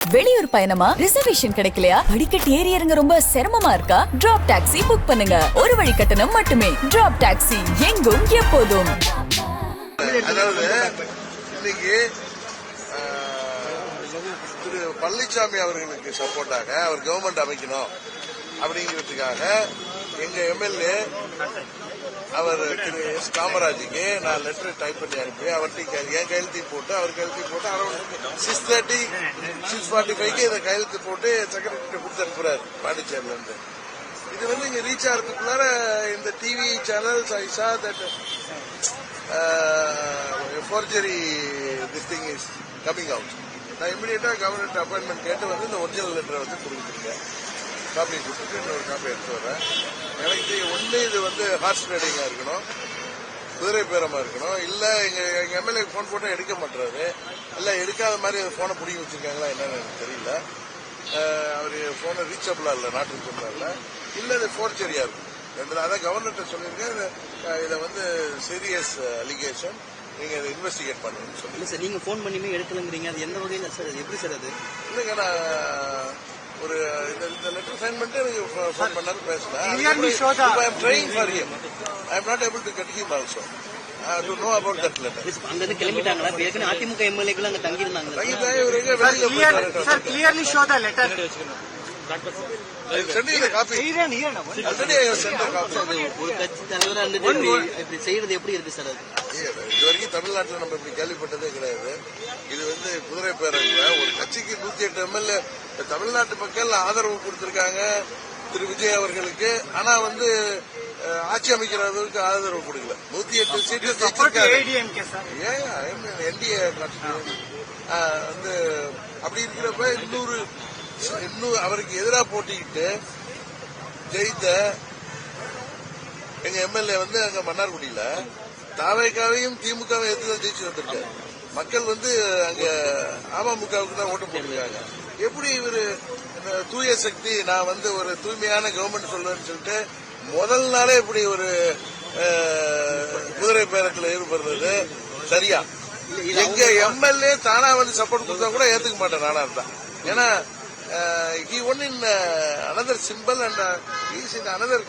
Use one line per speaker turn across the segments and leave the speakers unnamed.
வெளியூர் பயணமா ரிசர்வேஷன் கிடைக்கலையா படிக்கட்டு ஏறி இறங்க ரொம்ப சிரமமா இருக்கா டிராப் டாக்ஸி புக் பண்ணுங்க ஒரு வழி கட்டணம் மட்டுமே டிராப் டாக்ஸி எங்கும் எப்போதும்
அதாவது இன்னைக்கு திரு பழனிசாமி அவர்களுக்கு சப்போர்ட்டாக அவர் கவர்மெண்ட் அமைக்கணும் அப்படிங்கிறதுக்காக எங்க எம்எல்ஏ அவர் திரு எஸ் காமராஜுக்கு நான் லெட்டர் டைப் பண்ணி அனுப்பி அவர்கிட்ட என் கையெழுத்தி போட்டு அவர் கையெழுத்தி போட்டு அரௌண்ட் 6:30 6:45 இதை கையெழுத்து போட்டு செக்ரட்டரி கொடுத்து அனுப்புறாரு பாண்டிச்சேரியில இருந்து. இது வந்து இங்க ரீச் ஆகிறதுக்குள்ளார இந்த TV channels I saw that forgery this thing is coming out. நான் இமிடியேட்டா கவர்மெண்ட் அப்பாயின்மெண்ட் கேட்டு வந்து இந்த ஒரிஜினல் லெட்டரை வந்து கொடுத்துருக்கேன். காப்பி கொடுத்துட்டு இன்னொரு காப்பி எடுத்து வரேன். எனக்கு ஒன்று இது வந்து ஹார்ஸ் ரைடிங்கா இருக்கணும், குதிரை பேரமா இருக்கணும், இல்ல எங்க எம்எல்ஏ போன் போட்டா எடுக்க மாட்டாரு, இல்ல எடுக்காத மாதிரி அந்த போனை பிடிங்கி வச்சிருக்காங்களா என்னன்னு எனக்கு தெரியல. அவரு போனை ரீச்சபிளா இல்ல, நாட் ரீச்சபிளா இல்ல இது ஃபோர்ஜரியா இருக்கும். அதான் கவர்னர் சொல்லியிருக்கேன், இதை வந்து சீரியஸ் அலிகேஷன், நீங்க இதை இன்வெஸ்டிகேட் பண்ணணும்னு சொல்லி.
சார் நீங்க போன் பண்ணியுமே எடுக்கலங்கிறீங்க, அது எந்த வகையில் சார், அது எப்படி சார் அது?
இல்லைங்க, நான் ஒரு இந்த லெட்டர் சைன் பண்ணிட்டு எனக்கு ஃபோன் பண்ணாலும் பேசலாம். I am trying for him, I am not able to get him also to know about that letter.
அங்க இருந்து கிளம்பிட்டாங்களா? ஏற்கனவே அதிமுக எம்எல்ஏக்கள் அங்க தங்கி இருந்தாங்க.
Clearly show the letter.
ஒரு
கட்சி தலைவரா இப்படி செய்யறது எப்படி இருக்கு சார்? அது
இது வரைக்கும் தமிழ்நாட்டில் நம்ம இப்படி கேள்விப்பட்டதே கிடையாது. இது வந்து குதிரை பேரங்கள ஒரு கட்சிக்கு 108 எம்எல்ஏ தமிழ்நாட்டு மக்கள் ஆதரவு கொடுத்திருக்காங்க திரு விஜய் அவர்களுக்கு. ஆனா வந்து ஆட்சி அமைக்கிறவருக்கு ஆதரவு கொடுக்கல. 108 சீட்டு என்டிஏ வந்து அப்படி இருக்கிறப்ப இன்னும் அவருக்கு எதிராக போட்டிக்கிட்டு ஜெயித்த எங்க எம்எல்ஏ வந்து அங்க மன்னார்குடியில தாவேக்காவையும் திமுகவையும் எதிர்த்து ஜெயிச்சு வந்திருக்காரு. மக்கள் வந்து அங்க அமமுகவுக்கு தான் ஓட்டு போட்டிருக்காங்க. எப்படி இவரு தூய சக்தி, நான் வந்து ஒரு தூய்மையான கவர்மெண்ட் சொல்லுவேன்னு சொல்லிட்டு முதல் நாளே இப்படி ஒரு குதிரை பேரத்தில் ஈடுபடுறது சரியா? எங்க எம்எல்ஏ தானா வந்து சப்போர்ட் கொடுத்தா கூட ஏத்துக்க மாட்டேன் நானா இருந்தா. ஏன்னா he won in another symbol and he is in another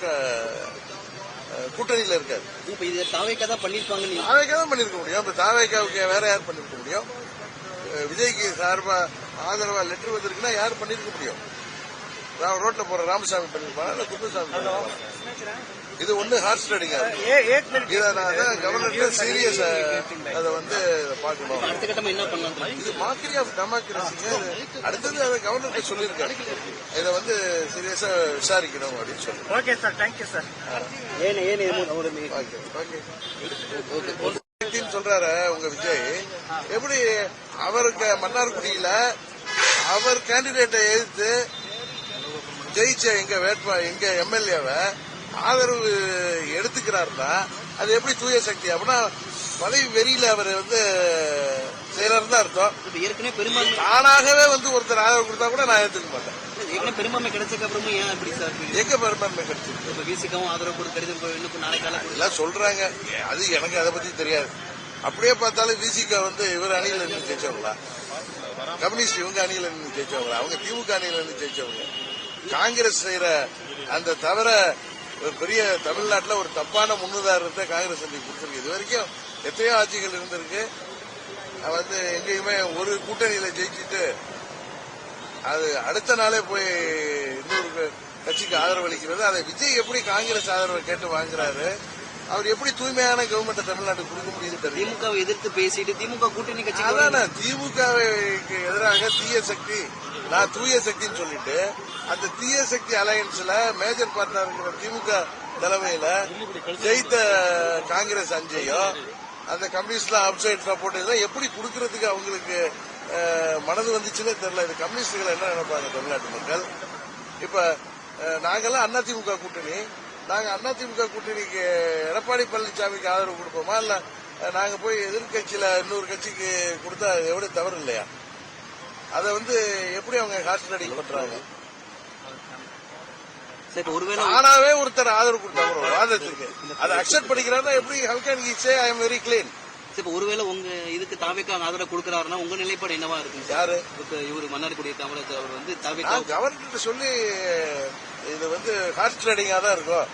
கூட்டணியில இருக்காரு.
இப்ப இது தாவேக்கா தான் பண்ணிருப்பாங்க.
தாவேக்கா தான் பண்ணிருக்க முடியும். இப்ப தாவேக்காவுக்கு வேற யார் பண்ணிருக்க முடியும்? விஜய்க்கு சார்பா ஆதரவா லெட்டர் வந்திருக்குன்னா யார் பண்ணிருக்க முடியும்? ரோட்ல போற ராமசாமி பண்ணிருப்பாங்க, இல்ல குப்புசாமி. இது ஒண்ணு ஹார்ஸ் ரைடிங்கா இருக்கு. இதை நான் கவர்னர் சீரியஸ் அதை வந்து பார்க்கணும்.
அடுத்த கட்டமா என்ன பண்ணலாம்?
இது மாக்கிரி ஆஃப் டெமோக்ரஸிங்க. அடுத்தது அதை கவர்னர் சொல்லியிருக்காரு, இதை வந்து சீரியஸா விசாரிக்கணும் அப்படின்னு சொல்லி.
Okay sir, thank you sir.
சொல்றாரு உங்க விஜய். எப்படி அவருக்கு மன்னார்குடியில அவர் கேண்டிடேட்டை எதிர்த்து ஜெயிச்ச எங்க எம்எல்ஏவை ஆதரவு எடுத்துக்கிறாருன்னா அது எப்படி தூய சக்தி? அப்படின்னா பதவி வெறியில அவர் வந்து செயலர் தான் அர்த்தம்.
ஏற்கனவே பெரும்பான்மை
தானாகவே வந்து ஒருத்தர் ஆதரவு கொடுத்தா கூட நான் ஏத்துக்க மாட்டேன்.
ஏற்கனவே பெரும்பான்மை கிடைச்சதுக்கு அப்புறமும் ஏன் அப்படி சார்?
எங்க பெரும்பான்மை கிடைச்சிருக்கு?
இப்ப விசிகாவும் ஆதரவு கொடுக்கறது இன்னும் நாளை காலம்
எல்லாம் சொல்றாங்க. அது எனக்கு அதை பத்தி தெரியாது. அப்படியே பார்த்தாலும் விசிகா வந்து இவர் அணியில இருந்து ஜெயிச்சவங்களா? கம்யூனிஸ்ட் இவங்க அணியில இருந்து ஜெயிச்சவங்களா? அவங்க திமுக அணியில இருந்து ஜெயிச்சவங்க. காங்கிரஸ் செய்யற அந்த தவிர பெரிய தமிழ்நாட்டில் ஒரு தப்பான முன்னுதாரணத்தை காங்கிரஸ் கொடுத்திருக்கு. இது வரைக்கும் எத்தனையோ ஆட்சிகள் இருந்திருக்கு. வந்து எங்கேயுமே ஒரு கூட்டணியில ஜெயிச்சுட்டு அது அடுத்த நாளே போய் இன்னொரு கட்சிக்கு ஆதரவு அளிக்கிறது. அதை விஜய் எப்படி காங்கிரஸ் ஆதரவை கேட்டு வாங்குறாரு? அவர் எப்படி தூய்மையான கவர்மெண்ட் தமிழ்நாட்டுக்கு கொடுக்க முடியுது?
திமுகவை எதிர்த்து பேசிட்டு திமுக கூட்டணி கட்சி
அதான் திமுகவுக்கு எதிராக தீய சக்தி, நான் தூய சக்தின்னு சொல்லிட்டு அந்த தீய சக்தி அலையன்ஸ்ல மேஜர் பார்ட்னர் இருக்கிற திமுக தலைமையில ஜெயித்த காங்கிரஸ் அஞ்சையும் அந்த கம்யூனிஸ்ட்லாம் அப்சைட் சப்போர்ட் எப்படி கொடுக்கறதுக்கு அவங்களுக்கு மனது வந்துச்சுன்னே தெரியல. இது கம்யூனிஸ்டுகள் என்ன நினைப்பாங்க தமிழ்நாட்டு மக்கள்? இப்ப நாங்கெல்லாம் அதிமுக கூட்டணி, நாங்க அதிமுக கூட்டணிக்கு எடப்பாடி பழனிசாமிக்கு ஆதரவு கொடுப்போமா, இல்ல நாங்க போய் எதிர்கட்சியில இன்னொரு கட்சிக்கு கொடுத்தா எவ்வளவு தவறு இல்லையா? அதை வந்து எப்படி அவங்க ஹார்ஸ் ரைடிங் பண்றாங்க? ஆனாவே ஒருத்தர் ஆதரவு கொடுத்தாங்க வாதத்துக்கு, அதை அக்செப்ட் பண்ணிக்கிறாருன்னா எப்படி? How can he say I am very clean?
இப்ப ஒருவேளை உங்க இதுக்கு தாவேக்கா ஆதரவு கொடுக்கறாருன்னா உங்க நிலைப்பாடு என்னவா இருக்கு சார்?
யாரு
இப்ப இவரு மன்னார்குடி காமராஜ் அவர் வந்து தாவேக்கா
நான் கவர்னர் சொல்லி இது வந்து ஹார்ஸ் ட்ரேடிங்கா தான் இருக்கும்.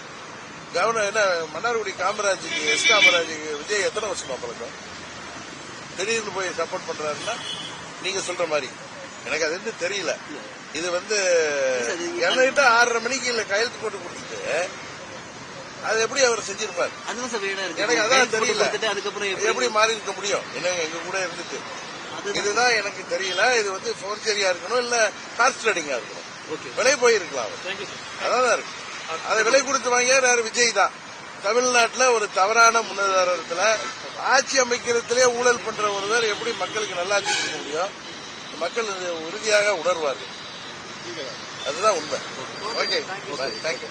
கவர்னர் என்ன மன்னார்குடி காமராஜுக்கு காமராஜுக்கு விஜய் எத்தனை வருஷமா பழக்கம்? திடீர்னு போய் சப்போர்ட் பண்றாருன்னா நீங்க சொல்ற மாதிரி எனக்கு அது வந்து தெரியல. இது வந்து என்கிட்ட 6:30 மணிக்கு இல்ல கையெழுத்து போட்டு கொடுத்துட்டு அது எப்படி அவர் செஞ்சிருப்பார்?
அதுதான் சார் வீடா இருக்கு.
எனக்கு அதான் தெரியல.
அதுக்கப்புறம்
எப்படி மாறி இருக்க முடியும்? என்ன எங்க கூட இருந்துட்டு இதுதான் எனக்கு தெரியல. இது வந்து போர்ஜரியா இருக்கணும் இல்ல ஹார்ஸ் ட்ரேடிங்கா இருக்கணும். விலை போயிருக்கலாம். அதான் இருக்கு. அதை விலை கொடுத்து வாங்கியார் விஜய் தான். தமிழ்நாட்டில் ஒரு தவறான முன்னுதாரணத்துல ஆட்சி அமைக்கிறதுலே ஊழல் பண்ற ஒருவர் எப்படி மக்களுக்கு நல்லாட்சி கொடுக்க முடியும்? மக்கள் உறுதியாக உணர்வார்கள். அதுதான் உண்மை. Okay, thank you.